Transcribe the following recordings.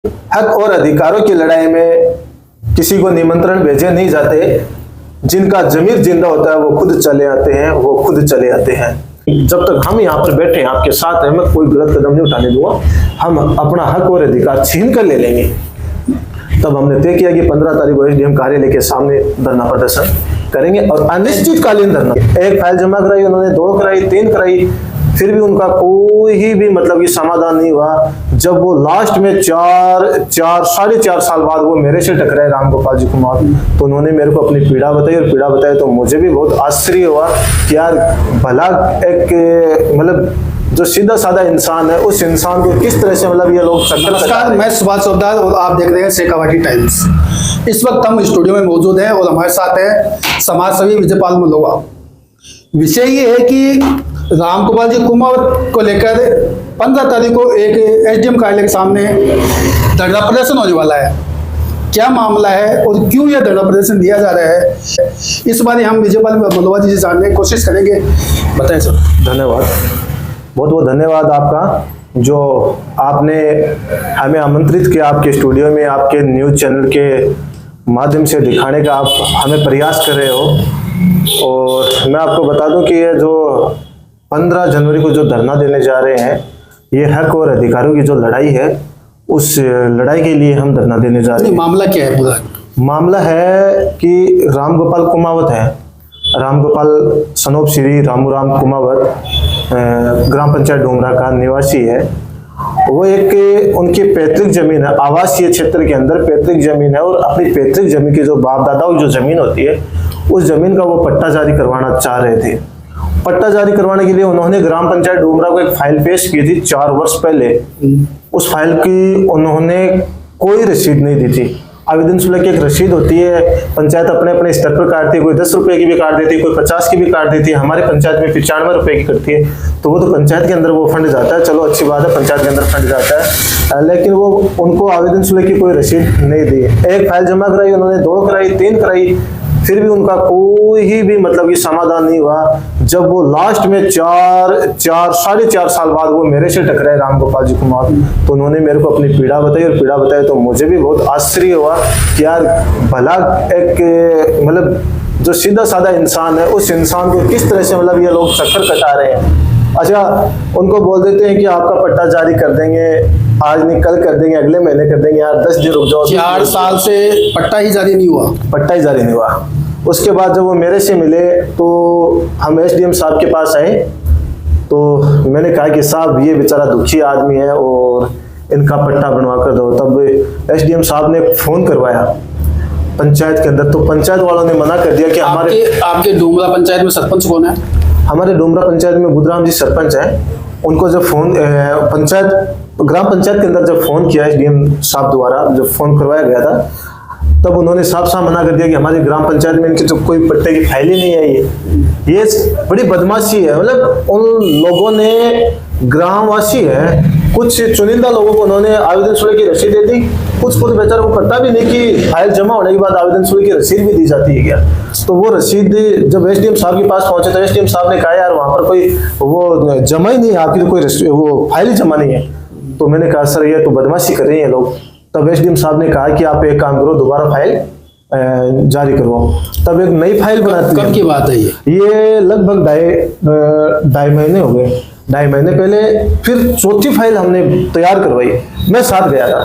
हक और अधिकारों की लड़ाई में किसी को निमंत्रण भेजे नहीं जाते। जिनका जमीर जिंदा होता है वो खुद चले आते हैं, वो खुद चले आते हैं। जब तक हम यहाँ पर बैठे हैं आपके साथ हैं, मैं कोई गलत कदम नहीं उठाने दूंगा। हम अपना हक और अधिकार छीन कर ले लेंगे। तब हमने तय किया कि 15 तारीख को एसडीएम कार्यालय के सामने धरना प्रदर्शन करेंगे और अनिश्चितकालीन धरना। एक फाइल जमा कराई उन्होंने, 2 कराई, 3 कराई, फिर भी उनका कोई भी मतलब कि समाधान नहीं हुआ। जब वो लास्ट में 4 साढ़े 4 साल बाद वो मेरे से टकराए राम गोपाल जी कुमार, तो उन्होंने मेरे को अपनी पीड़ा बताई और पीड़ा बताई तो मुझे भी बहुत आश्चर्य हुआ कि यार भला एक मतलब जो सीधा साधा इंसान है उस इंसान को किस तरह से मतलब ये लोग। नमस्कार, मैं सुभाष चौधरी और आप देख रहे हैं शेखावाटी टाइम्स। इस वक्त हम स्टूडियो में मौजूद हैं और हमारे साथ है समाजसेवी विजयपाल मलोवा। विषय ये है कि राम गोपाल जी कुमार को लेकर 15 तारीख को एक एसडीएम कार्यालय के सामने धरना प्रदर्शन होने वाला है। क्या मामला है और क्यों यह धरना प्रदर्शन दिया जा रहा है, इस बारे हम विजयपाल मलोवा जी से जानने की कोशिश करेंगे। बताएं सर। धन्यवाद, बहुत बहुत धन्यवाद आपका जो आपने हमें आमंत्रित किया आपके स्टूडियो में, आपके न्यूज़ चैनल के माध्यम से दिखाने का आप हमें प्रयास कर रहे हो। और मैं आपको बता दूं कि ये जो 15 जनवरी को जो धरना देने जा रहे हैं, ये हक और अधिकारों की जो लड़ाई है, उस लड़ाई के लिए हम धरना देने जा रहे हैं। मामला क्या है पूरा? मामला है कि राम गोपाल कुमावत है, राम गोपाल सनोप श्री रामूराम कुमावत ग्राम पंचायत डोमरा का निवासी है। वो एक उनकी पैतृक जमीन है, आवासीय क्षेत्र के अंदर पैतृक जमीन है, और अपनी पैतृक जमीन की जो बाप दादाओं की जो जमीन होती है उस जमीन का वो पट्टा जारी करवाना चाह रहे थे। पट्टा जारी करवाने के लिए उन्होंने ग्राम पंचायत डोमरा को एक फाइल पेश की थी 4 वर्ष पहले। उस फाइल की उन्होंने कोई रसीद नहीं दी थी। आवेदन शुल्क की एक रसीद होती है, पंचायत अपने अपने स्तर पर काटती है, कोई 10 रुपए की भी काट देती है, कोई 50 की भी काट देती है। हमारी पंचायत में 95 रुपए की करती है, तो वो तो पंचायत के अंदर वो फंड जाता है। चलो अच्छी बात है, पंचायत के अंदर फंड जाता है, लेकिन वो उनको आवेदन शुल्क की कोई रसीद नहीं दी। एक फाइल जमा कराई उन्होंने, 2 कराई, 3 कराई, फिर भी उनका कोई भी मतलब कि समाधान नहीं हुआ। जब वो लास्ट में 4 साढ़े 4 साल बाद वो मेरे से टकराए राम गोपाल जी कुमार, तो उन्होंने मेरे को अपनी पीड़ा बताई और पीड़ा बताई तो मुझे भी बहुत आश्चर्य हुआ कि यार भला एक मतलब जो सीधा साधा इंसान है उस इंसान को किस तरह से मतलब ये लोग चक्कर कटा रहे हैं। अच्छा, उनको बोल देते हैं कि आपका पट्टा जारी कर देंगे, आज नहीं कल कर देंगे, अगले महीने कर देंगे, यार 10 दिन रुक जाओ। 4 साल से पट्टा ही जारी नहीं हुआ। पट्टा ही जारी नहीं हुआ। उसके बाद जब वो मेरे से मिले तो हम एसडीएम साहब के पास आए, तो मैंने कहा कि साहब ये बेचारा दुखी आदमी है और इनका पट्टा बनवा कर दो। तब एसडीएम साहब ने फोन करवाया पंचायत के अंदर, तो पंचायत वालों ने मना कर दिया कि आपके डोमरा पंचायत में सरपंच कौन है? हमारे डोमरा पंचायत में बुधराम जी सरपंच हैं। उनको जब फोन ग्राम पंचायत के अंदर जब फोन किया एसडीएम साहब द्वारा, जब फोन करवाया गया था, तब उन्होंने साफ साफ मना कर दिया कि हमारी ग्राम पंचायत में इनकी तो कोई पट्टे की फाइल ही नहीं आई है। ये बड़ी बदमाशी है। मतलब उन लोगों ने, ग्रामवासी है, कुछ चुनिंदा लोगों को उन्होंने आवेदन शुल्क की रसीद दे दी, कुछ बेचारों को पता भी नहीं कि फाइल जमा होने के बाद आवेदन शुल्क की रसीद भी दी जाती है क्या। तो वो रसीद जब एसडीएम साहब के पास पहुंचे तो एसडीएम साहब ने कहा यार वहां पर कोई वो जमा ही नहीं है, आपकी तो कोई वो फाइल ही जमा नहीं है। तो मैंने कहा सर ये तो बदमाशी कर रहे हैं लोग। तब एसडीएम साहब ने कहा कि आप एक काम करो, दोबारा फाइल जारी करवाओ। तब एक नई फाइल बनाती है। कब की बात है ये लगभग ढाई महीने हो गए। 2.5 महीने पहले फिर चौथी फाइल हमने तैयार करवाई, मैं साथ गया था।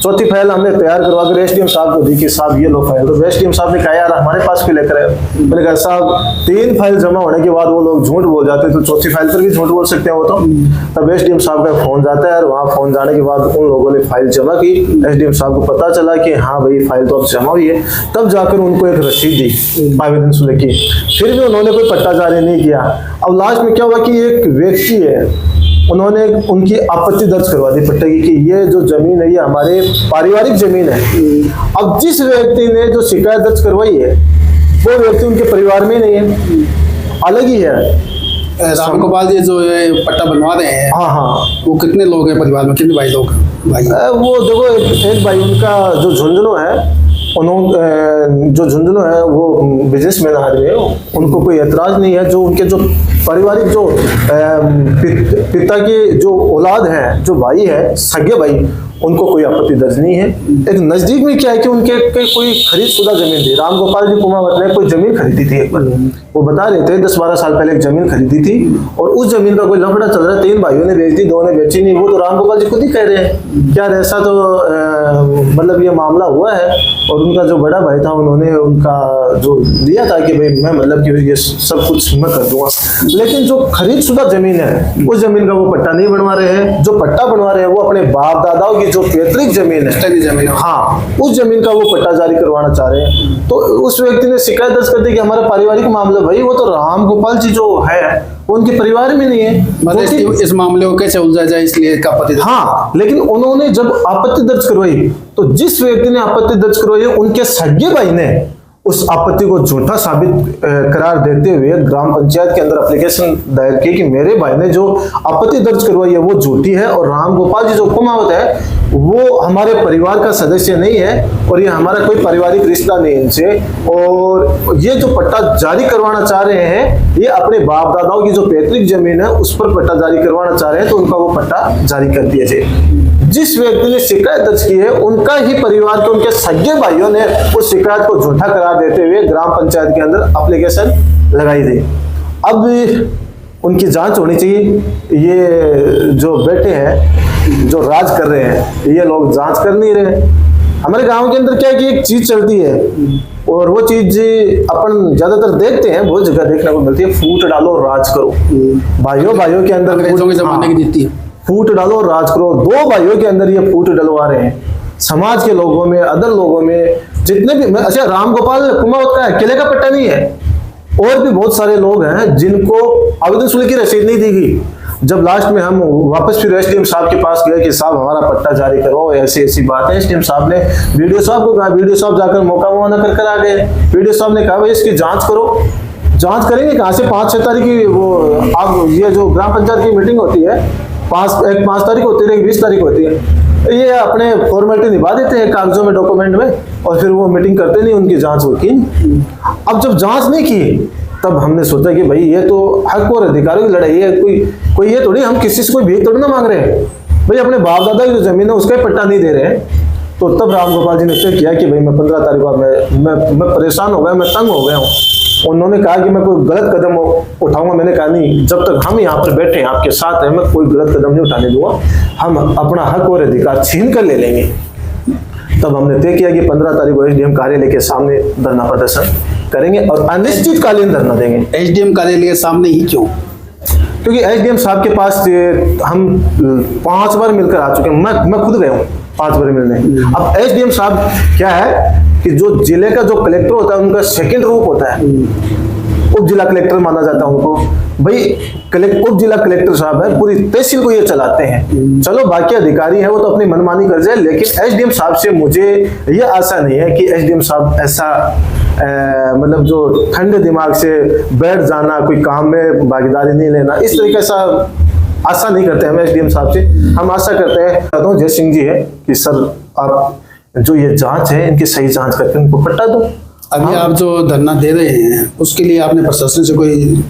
चौथी फाइल हमने तैयार करवा कर एसडीएम साहब को दी कि साहब ये लो फाइल। तो एसडीएम साहब ने कहा यार हमारे पास क्यों लेकर आए? मैंने कहा साहब 3 फाइल जमा होने के बाद वो लोग झूठ बोल जाते हैं, तो चौथी फाइल पर भी झूठ बोल सकते हैं वो तो। तब एसडीएम साहब का फोन जाता है और वहाँ फोन जाने के बाद उन लोगों ने फाइल जमा की। एसडीएम साहब को पता चला कि हाँ भाई फाइल तो अब जमा हुई है। तब जाकर उनको एक रसीद दी आवेदन शुल्क की, फिर भी उन्होंने कोई पट्टा जारी नहीं किया। अब लास्ट में क्या हुआ कि एक व्यक्ति है, उन्होंने उनकी आपत्ति दर्ज करवा दी पट्टे की कि ये जो जमीन है ये हमारे पारिवारिक जमीन है। अब जिस व्यक्ति ने जो शिकायत दर्ज करवाई है वो व्यक्ति उनके परिवार में नहीं है, अलग ही है। राम गोपाल जी जो पट्टा बनवा रहे हैं, हाँ, वो कितने लोग हैं परिवार में, कितने भाई लोग? वो देखो एक भाई उनका जो झुंझुनू है, जो झुंझुनू है वो बिजनेसमैन आदमी है, उनको कोई एतराज नहीं है। जो उनके जो पारिवारिक जो पिता की जो औलाद है, जो भाई है, सगे भाई, उनको कोई आपत्ति दर्ज नहीं है। एक नजदीक में क्या है कि उनके कोई खरीद शुदा जमीन थी, राम गोपाल जी कुमावत ने कोई जमीन खरीदी थी एक बार, वो बता रहे थे 10-12 साल पहले एक जमीन खरीदी थी और उस जमीन का कोई लफड़ा चल रहा है, 3 भाइयों ने बेच दी, 2 ने बेची नहीं। वो तो राम गोपाल जी खुद ही कह रहे हैं क्या ऐसा तो मतलब ये मामला हुआ है। और उनका जो बड़ा भाई था उन्होंने उनका जो दिया था कि भाई मैं मतलब कि ये सब कुछ मैं कर दूंगा, लेकिन जो खरीद शुदा जमीन है उस जमीन का वो पट्टा नहीं बनवा रहे हैं। जो पट्टा बनवा रहे हैं वो अपने बाप दादाओं की जो पैतृक जमीन है, हाँ, उस जमीन का वो पट्टा जारी करवाना चाह रहे हैं। तो उस व्यक्ति ने शिकायत दर्ज कर दी कि हमारा पारिवारिक मामला, भाई वो तो राम गोपाल जी जो है वो उनके परिवार में नहीं है, मतलब इस मामले को कैसे उलझा जाए इसलिए का आपत्ति। हाँ, लेकिन उन्होंने जब आपत्ति दर्ज करवाई तो जिस व्यक्ति ने आपत्ति दर्ज करवाई उनके सगे भाई ने उस आपत्ति को झूठा साबित करार देते हुए ग्राम पंचायत के अंदर एप्लीकेशन दायर की कि मेरे भाई ने जो आपत्ति दर्ज करवाई है वो झूठी है और राम गोपाल जी जो कुमावत है वो हमारे परिवार का सदस्य नहीं है और ये हमारा कोई पारिवारिक रिश्ता नहीं है इनसे, और ये जो पट्टा जारी करवाना चाह रहे हैं ये अपने बाप दादाओं की जो पैतृक जमीन है उस पर पट्टा जारी करवाना चाह रहे हैं, तो उनका वो पट्टा जारी कर दिया जाए। जिस व्यक्ति ने शिकायत दर्ज की है उनका ही परिवार के उनके सगे भाइयों ने उस शिकायत को झूठा करार देते हुए ग्राम पंचायत के अंदर एप्लीकेशन लगाई थी। अब उनकी जांच होनी चाहिए। ये जो बैठे हैं जो राज कर रहे हैं ये लोग जांच कर नहीं रहे। हमारे गांव के अंदर क्या है कि एक चीज चलती है और वो चीज अपन ज्यादातर देखते हैं, बहुत जगह देखने को मिलती है, फूट डालो राज करो। भाइयों के अंदर अंग्रेजों के जमाने की नीति है, फूट डालो राज करो। 2 भाइयों के अंदर ये फूट डलवा रहे हैं। समाज के लोगों में, अदर लोगों में जितने भी, अच्छा राम गोपाल कुमावत का अकेले का पट्टा नहीं है, और भी बहुत सारे लोग हैं जिनको आवेदन शुल्क की रसीद नहीं दी गई। जब लास्ट में हम वापस फिर एसडीएम साहब के पास गए कि साहब हमारा पट्टा जारी करो, ऐसी बात है, एसडीएम साहब ने वीडियो साहब को कहा, वीडियो साहब जाकर मौका मुआवजा कर आ गए। वीडियो साहब ने कहा भाई इसकी जांच करो। जांच करेंगे कहाँ से? 5-6 तारीख की वो अब ये जो ग्राम पंचायत की मीटिंग होती है, 5 तारीख होती है, 20 तारीख होती है, ये अपने फॉर्मेलिटी निभा देते हैं कागजों में, डॉक्यूमेंट में, और फिर वो मीटिंग करते नहीं, उनकी जांच होती। अब जब जांच नहीं की तब हमने सोचा कि भाई ये तो हक और अधिकारों की लड़ाई है, कोई ये थोड़ी हम किसी से कोई भीख थोड़ी ना मांग रहे हैं, भाई अपने बाप दादा की जो जमीन है उसका ही पट्टा नहीं दे रहे हैं। तो तब राम गोपाल जी ने तय किया कि भाई मैं 15 तारीख को मैं परेशान हो गया, मैं तंग हो गया हूँ। उन्होंने कहा कि मैं कोई गलत कदम उठाऊंगा। मैंने कहा नहीं, जब तक हम यहाँ पर बैठे हैं आपके साथ हैं, मैं कोई गलत कदम नहीं उठाने दूंगा, हम अपना हक और अधिकार छीन कर ले लेंगे। तब हमने तय किया कि 15 तारीख को एसडीएम कार्यालय के सामने धरना प्रदर्शन करेंगे और अनिश्चितकालीन धरना देंगे। एसडीएम कार्यालय के सामने ही क्यों? क्योंकि एसडीएम साहब के पास हम 5 बार मिलकर आ चुके हैं, मैं खुद गया हूँ 5 बार मिलने। अब एसडीएम साहब क्या है कि जो जिले का जो कलेक्टर होता है उनका सेकंड रूप होता है, उप जिला कलेक्टर माना जाता है उनको। भाई उप जिला कलेक्टर साहब है, पूरी तहसील को ये चलाते हैं। चलो बाकी अधिकारी है वो तो अपनी मनमानी कर जाए, लेकिन एसडीएम साहब से मुझे ये आशा नहीं है कि एसडीएम साहब ऐसा मतलब जो ठंडे दिमाग से बैठ जाना, कोई काम में भागीदारी नहीं लेना, इस तरीके से आशा नहीं करते हम एसडीएम साहब से। हम आशा करते हैं जय सिंह जी है कि सर आप जो ये जांच है इनकी सही जांच करके उनको पट्टा दो। अभी आप जो धरना दे रहे हैं उसके लिए आपने प्रशासन से कोई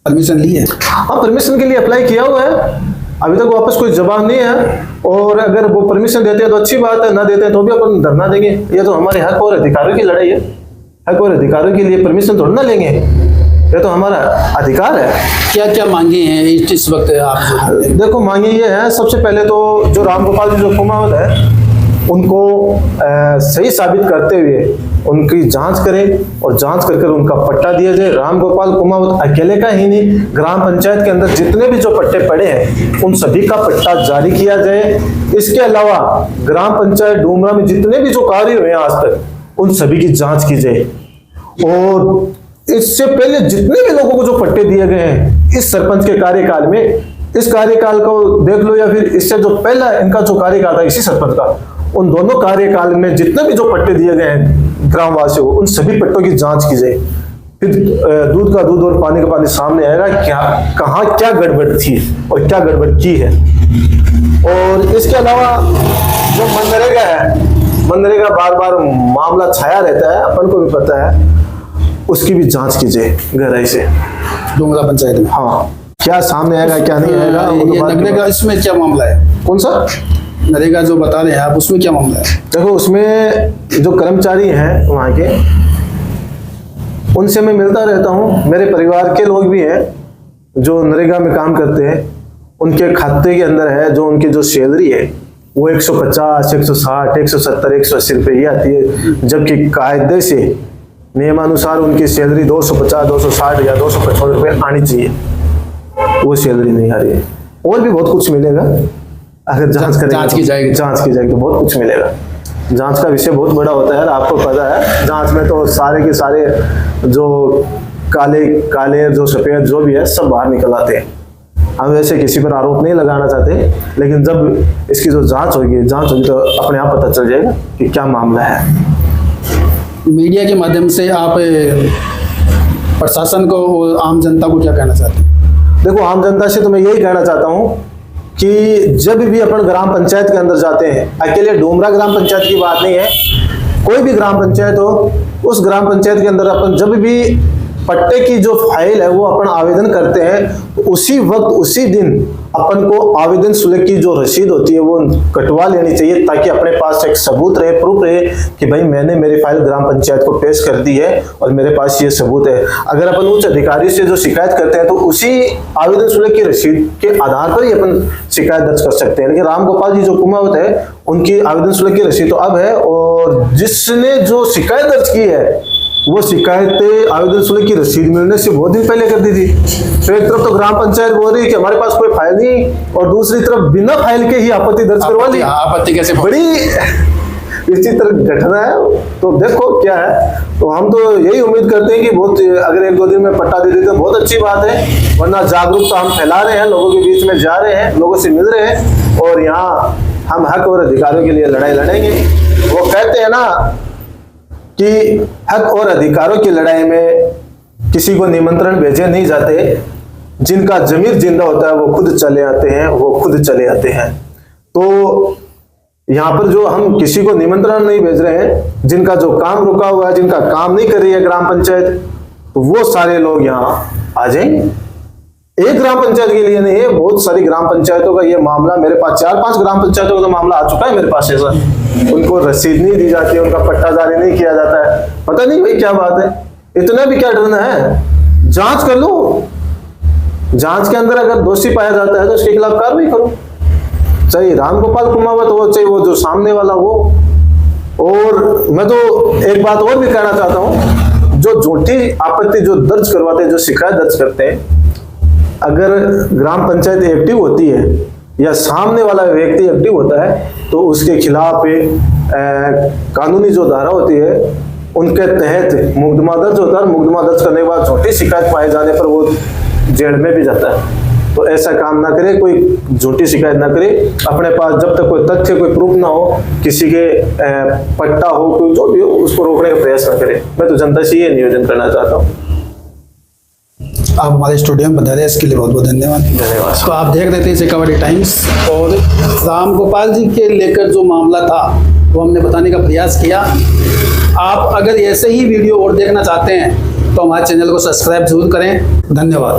परमिशन ली है? हाँ, परमिशन के लिए अप्लाई किया हुआ है, अभी तक वापस कोई जवाब नहीं है। और अगर वो परमिशन देते हैं तो अच्छी बात है, ना देते हैं तो भी अपन धरना देंगे। ये तो हमारे हक और अधिकारों की लड़ाई है, हक और अधिकारों के लिए परमिशन थोड़ा ना लेंगे, ये तो हमारा अधिकार है। क्या क्या मांगे हैं इस वक्त आप? देखो मांगे ये है, सबसे पहले तो जो राम गोपाल जी जो कुमावत है उनको सही साबित करते हुए उनकी जांच करें और जांच कर उनका पट्टा दिया जाए। राम गोपाल कुमावत अकेले का ही नहीं, ग्राम पंचायत के अंदर जितने भी जो पट्टे पड़े हैं उन सभी का पट्टा जारी किया जाए। इसके अलावा ग्राम पंचायत डूमरा में जितने भी जो कार्य हुए आज तक उन सभी की जांच की जाए। और इससे पहले जितने भी लोगों को जो पट्टे दिए गए हैं इस सरपंच के कार्यकाल में, इस कार्यकाल को देख लो या फिर इससे जो पहला इनका जो कार्यकाल था इसी सरपंच का, उन दोनों कार्यकाल में जितने भी जो पट्टे दिए गए हैं ग्रामवासियों को उन सभी पट्टों की जांच की जाए। फिर दूध का दूध और पानी का पानी सामने आएगा, कहाँ क्या गड़बड़ थी और क्या गड़बड़ की है। और इसके अलावा जो मनरेगा है, मनरेगा बार बार मामला छाया रहता है, अपन को भी पता है, उसकी भी जांच कीजिए गहराई से डूमरा पंचायत में। हाँ, क्या सामने आएगा क्या नहीं आएगा। ये नगरेगा इसमें क्या मामला है? कौन सा? नरेगा जो बता रहे हैं आप, उसमें क्या मामला है? देखो, उसमें जो कर्मचारी हैं वहाँ के, उनसे मैं मिलता रहता हूँ। मेरे परिवार के लोग भी हैं जो नरेगा में काम करते हैं। उनके खाते के अंदर है जो उनकी जो सैलरी है वो 150, 160, 170, 180 रुपये ही आती है, जबकि कायदे से नियमानुसार उनकी सैलरी 250, 260 या 255 रुपये आनी चाहिए। वो सैलरी नहीं आ रही है। और भी बहुत कुछ मिलेगा अगर जांच की जाएगी तो बहुत कुछ मिलेगा। जांच का विषय बहुत बड़ा होता है, आपको पता है। जांच में तो सारे के सारे जो काले जो सफेद जो भी है सब बाहर निकल आते हैं। हम वैसे किसी पर आरोप नहीं लगाना चाहते, लेकिन जब इसकी जो जांच होगी तो अपने आप पता चल जाएगा कि क्या मामला है। मीडिया के माध्यम से आप प्रशासन को और आम जनता को क्या कहना चाहते हैं? देखो, आम जनता से तो मैं यही कहना चाहता हूँ कि जब भी अपन ग्राम पंचायत के अंदर जाते हैं, अकेले डोमरा ग्राम पंचायत की बात नहीं है, कोई भी ग्राम पंचायत हो, उस ग्राम पंचायत के अंदर अपन जब भी पट्टे की जो फाइल है वो अपन आवेदन करते हैं, उसी वक्त उसी दिन अपन को आवेदन शुल्क की जो रसीद होती है वो कटवा लेनी चाहिए, ताकि अपने पास एक सबूत रहे, प्रूफ रहे कि भाई मैंने मेरी फाइल ग्राम पंचायत को पेश कर दी है और मेरे पास ये सबूत है। अगर अपन उच्च अधिकारी से जो शिकायत करते हैं तो उसी आवेदन शुल्क की रसीद के आधार पर ही अपन शिकायत दर्ज कर सकते हैं। लेकिन राम गोपाल जी जो कुमावत है उनकी आवेदन शुल्क की रसीद तो अब है, और जिसने जो शिकायत दर्ज की है वो शिकायत आवेदन शुल्क की रसीद मिलने से बहुत दिन पहले कर दी थी। तो एक तरफ तो ग्राम पंचायत बोल रही है कि हमारे पास कोई फाइल नहीं, और दूसरी तरफ बिना फाइल के ही आपत्ति दर्ज करवा ली। आपत्ति कैसे? बड़ी विचित्र घटना है। तो देखो क्या है, तो हम तो यही उम्मीद करते हैं कि बहुत अगर 1-2 दिन में पट्टा दे देते तो बहुत अच्छी बात है, वरना जागरूकता हम फैला रहे हैं, लोगों के बीच में जा रहे हैं, लोगों से मिल रहे हैं, और यहाँ हम हक और अधिकारों के लिए लड़ाई लड़ेंगे। वो कहते हैं ना कि हक और अधिकारों की लड़ाई में किसी को निमंत्रण भेजे नहीं जाते, जिनका जमीर जिंदा होता है वो खुद चले आते हैं। तो यहाँ पर जो हम किसी को निमंत्रण नहीं भेज रहे हैं, जिनका जो काम रुका हुआ है, जिनका काम नहीं कर रही है ग्राम पंचायत, वो सारे लोग यहाँ आ जाएंगे। एक ग्राम पंचायत के लिए नहीं है, बहुत सारी ग्राम पंचायतों का ये मामला, मेरे पास 4-5 ग्राम पंचायतों का तो मामला आ चुका है मेरे पास ऐसा। उनको रसीद नहीं दी जाती है, उनका पट्टा जारी नहीं किया जाता है। पता नहीं भाई क्या बात है, इतना भी क्या डरना है? जांच कर लो, जांच के अंदर अगर दोषी पाया जाता है तो उसके खिलाफ कार्रवाई करो, चाहे राम गोपाल कुमावत हो, चाहे वो जो सामने वाला हो। और मैं तो एक बात और भी कहना चाहता हूँ, जो झूठी आपत्ति जो दर्ज करवाते हैं, जो शिकायत दर्ज करते हैं, अगर ग्राम पंचायत एक्टिव होती है या सामने वाला व्यक्ति एक्टिव होता है तो उसके खिलाफ कानूनी जो धारा होती है उनके तहत मुकदमा दर्ज होता है। मुकदमा दर्ज करने के बाद झूठी शिकायत पाए जाने पर वो जेल में भी जाता है। तो ऐसा काम ना करे, कोई झूठी शिकायत ना करे। अपने पास जब तक कोई तथ्य, कोई प्रूफ ना हो, किसी के पट्टा हो, कोई जो भी हो, उसको रोकने का प्रयास ना करे। मैं तो जनता से ये निवेदन करना चाहता हूँ। आप हमारे स्टूडियो में बता रहे, इसके लिए बहुत बहुत धन्यवाद। तो आप देख रहे थे शेखावाटी टाइम्स, और राम गोपाल जी के लेकर जो मामला था वो हमने बताने का प्रयास किया। आप अगर ऐसे ही वीडियो और देखना चाहते हैं तो हमारे चैनल को सब्सक्राइब जरूर करें। धन्यवाद।